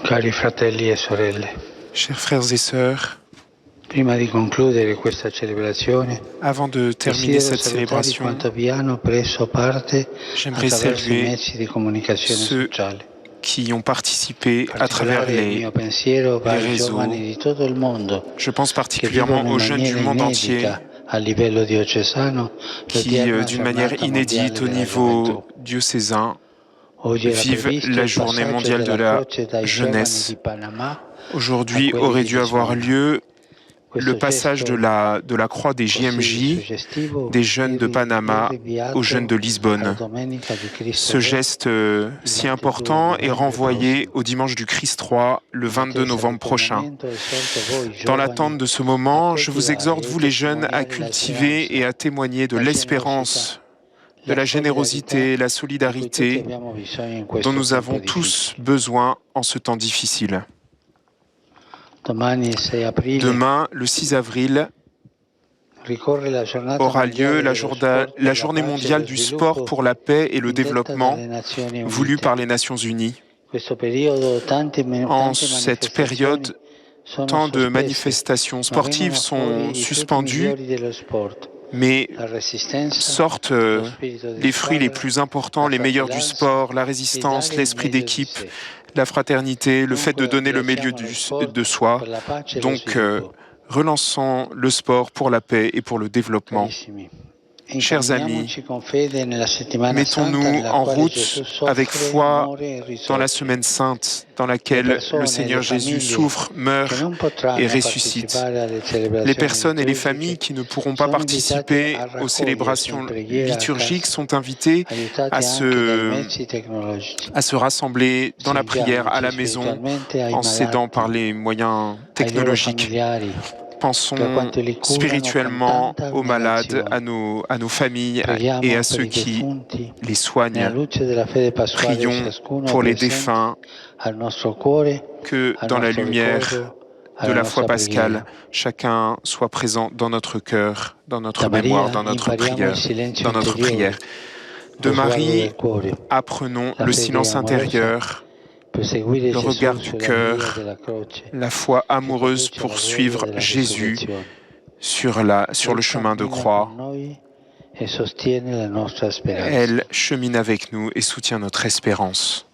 Cari fratelli e sorelle, Chers frères et sœurs, prima di concludere questa celebrazione, avant de terminer desidero cette salutare célébration, quanti vi hanno preso parte j'aimerais attraverso i saluer mezzi di comunicazione ceux sociale. qui ont participé In à travers particolare il mio pensiero va les ai giovani réseaux. di tutto il mondo Je pense che vivono particulièrement in aux jeunes du maniera monde entier inedita a livello diocesano qui, l'odierna d'une manière giornata inédite mondiale au della gioventù. niveau diocésain, Oggi era vivent previsto la il journée passaggio mondiale de della la croce dai giovani jeunesse. di Panama a Aujourd'hui quelli aurait di dû avoir Lisbona. lieu le Questo passage de gesto la croix des così JMJ, des suggestivo jeunes de è Panama aux jeunes de rinviato alla Lisbonne. domenica di Cristo Ce Re, geste il si 22 important est novembre renvoyé prossimo. au dimanche du Christ roi, le In 22 attesa di novembre quel prochain. momento esorto voi Dans giovani l'attente de ce a moment, je vous coltivare exhorte, e vous les jeunes, à testimoniare la cultiver et speranza, à témoigner de la l'espérance, generosità, de la la solidarietà générosité, la di cui tutti solidarité abbiamo bisogno in dont questo nous tempo avons tous difficile. besoin en ce temps difficile. Domani 6 aprile Demain, le 6 avril, ricorre la giornata aura lieu mondiale dello sport la per la journée pace e mondiale lo du sport sviluppo pour la paix et le indetta développement dalle Nazioni voulue Unite. par les Nations Unies. Questo periodo tante En cette manifestazioni période, sono tant de sospese, manifestations ma sportives vengono sont fuori i frutti suspendues, migliori dello sport. mais La resistenza, sortent lo spirito di les fruits les squadra, plus importants, la les meilleurs du fratellanza sport, la e résistance, dare il l'esprit meglio di d'équipe, sé. la fraternité, le fait de Dunque donner le milieu rilanciamo lo sport de soi. per la pace e lo Donc, sviluppo. relançons le sport pour la paix et pour le développement. Carissimi, Chers amis, incamminiamoci con fede nella settimana santa mettons-nous nella en quale Gesù route avec soffre, foi muore e dans la risorge. semaine sainte dans Le laquelle le persone e le Seigneur Jésus famiglie souffre, che meurt non et potranno ressuscite. partecipare alle Les celebrazioni personnes et les familles liturgiche qui ne pourront pas sono invitate participer a aux raccogliersi in célébrations preghiera a liturgiques casa, sont invitées aiutate anche dai mezzi tecnologici. à se rassembler dans la prière à Stringiamoci la maison spiritualmente ai en s'aidant par malati, les moyens ai loro technologiques. familiari, per Pensons quanto li curano con spirituellement tanta aux malades, abnegazione. à nos familles et Preghiamo à per ceux i qui defunti, les nella soignent. luce della fede pasquale Prions ciascuno pour les presenti défunts, al nostro cuore, que al dans la nostro lumière ricordo, de alla la foi nostra pascale, preghiera. chacun soit présent dans notre cœur, dans notre Da mémoire, Maria dans notre impariamo il prière, silenzio dans notre prière. interiore, De lo sguardo Marie, del cuore, apprenons la le fede silence amorosa intérieur, per seguire le Gesù regard du sulla via cœur, della croce la foi che amoureuse conduce alla pour gloria suivre della Jésus risurrezione. sur le Lei chemin de cammina con croix. noi e sostiene la nostra speranza. Elle chemine avec nous et soutient notre espérance.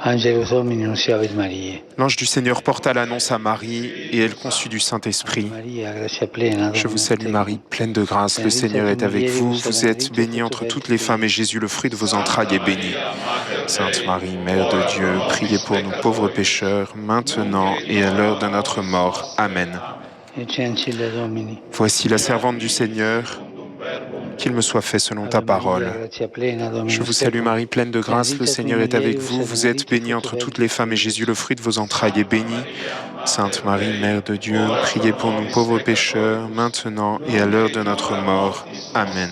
Angelus Domini nunciavit Mariae. L'ange du Seigneur porta l'annonce à Marie et elle conçut du Saint-Esprit. Maria, grazia plena, Je vous Dominus salue Marie, tecum. pleine de grâce, le Seigneur est avec vous. Vous êtes bénie entre toutes les femmes et Jésus, le fruit de vos entrailles, est béni. Sainte Marie, Mère de Dieu, priez pour nous pauvres pécheurs, maintenant et à l'heure de notre mort. Amen. Ecce ancilla Domini. Voici la servante du Seigneur, qu'il me soit fait selon ta Ave Maria, parole. grazia plena, Dominus Je vous salue tecum. Marie, pleine de grâce, le Benedicta Seigneur tui est avec mulieribus vous. et Vous êtes benedictus bénie fructus entre toutes ventris les femmes et tui, Jésus, le fruit de vos entrailles, est béni. Sainte Marie, Mère de Dieu, priez pour nous pauvres pécheurs, maintenant et à l'heure de notre mort. Amen.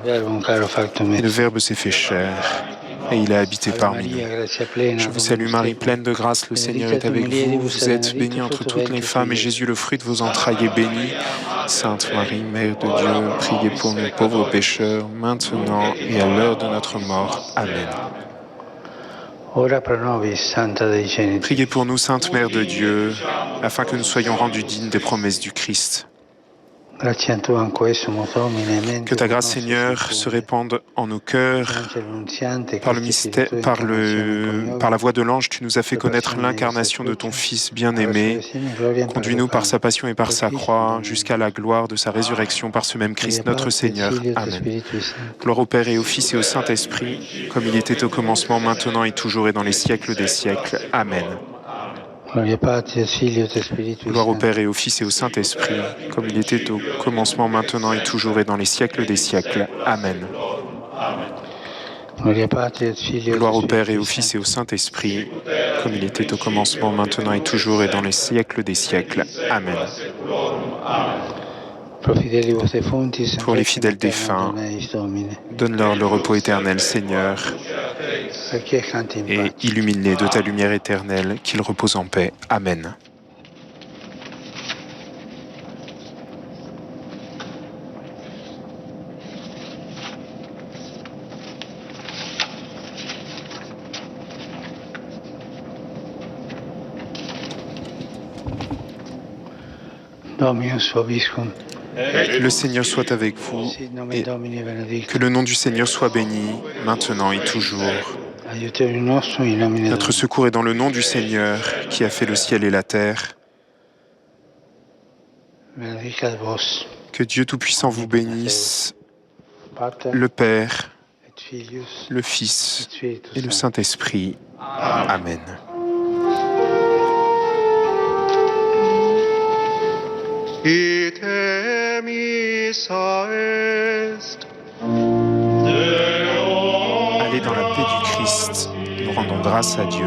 Verbum caro factum Et le est. Verbe s'est fait chair, et il a habité Ave parmi nous. Maria, grazia plena, Je vous salue Dominus Marie, tecum. pleine de grâce, le Seigneur est Benedicta tui avec vous. mulieribus Vous et êtes bénie benedictus entre fructus toutes les ventris femmes, et tui, Jésus, le fruit de vos entrailles, est béni. Sainte Marie, Mère de Dieu, priez pour nous pauvres pécheurs, maintenant et à l'heure de notre mort. Amen. Ora pro nobis, Santa Dei Genitrix. Priez pour nous, Sainte Mère de Dieu, afin que nous soyons rendus dignes des promesses du Christ. Gratiam tuam quesum ut homine mente Que ta grâce, nostris Seigneur, se infunde. répande en nos cœurs. Angelo nunziante, Par le Christi mystère, Spiritu incarnatione par la coniovi, voix de l'ange, tu nous as fait per connaître passione l'incarnation de Christi ton Cruce, Fils a bien-aimé. resurrezione gloria in Conduis-nous par sa passion et par sa Perficium croix Domini. jusqu'à la gloire de sa résurrection par ce même Christ Gloria notre Patri et Seigneur. Filio et Amen. Spiritui Sancti. Gloire au Père et au Fils et au Saint-Esprit, comme il était au commencement, maintenant et toujours et dans les siècles des siècles. Amen. Gloria Patri et Filio et Spiritui Gloire au Sancti. Père et au Fils et au Saint-Esprit, comme il était au commencement, maintenant et toujours et dans les siècles des siècles. Amen. Gloria Patri et Filio Gloire au Père et Spiritui au Fils et au Sancti. Saint-Esprit, comme il était au commencement, maintenant et toujours et dans les siècles des siècles. Amen. Pro fidelibus defunctis, Pour les requiem fidèles aeternam défunts, dona eis Domine. donne-leur le repos éternel, Seigneur, Requiescant in et pace. illumine-les de ta lumière éternelle, qu'ils reposent en paix. Amen. Dominus vobiscum. Le Seigneur soit avec vous Sit nomen et Domini que benedictum. le nom du Seigneur soit béni, maintenant et toujours. Aiuterium nostrum in nomine Notre Domini. secours est dans le nom du Seigneur qui a fait le ciel et la terre. Benedicat vos, Que Dieu Tout-Puissant vous bénisse, Pater le Père, et Filius le et Fils Spiritus et le Sanctus. Saint-Esprit. Amen. Ite missa est. Allez dans la paix du Christ. Nous rendons grâce à Dieu.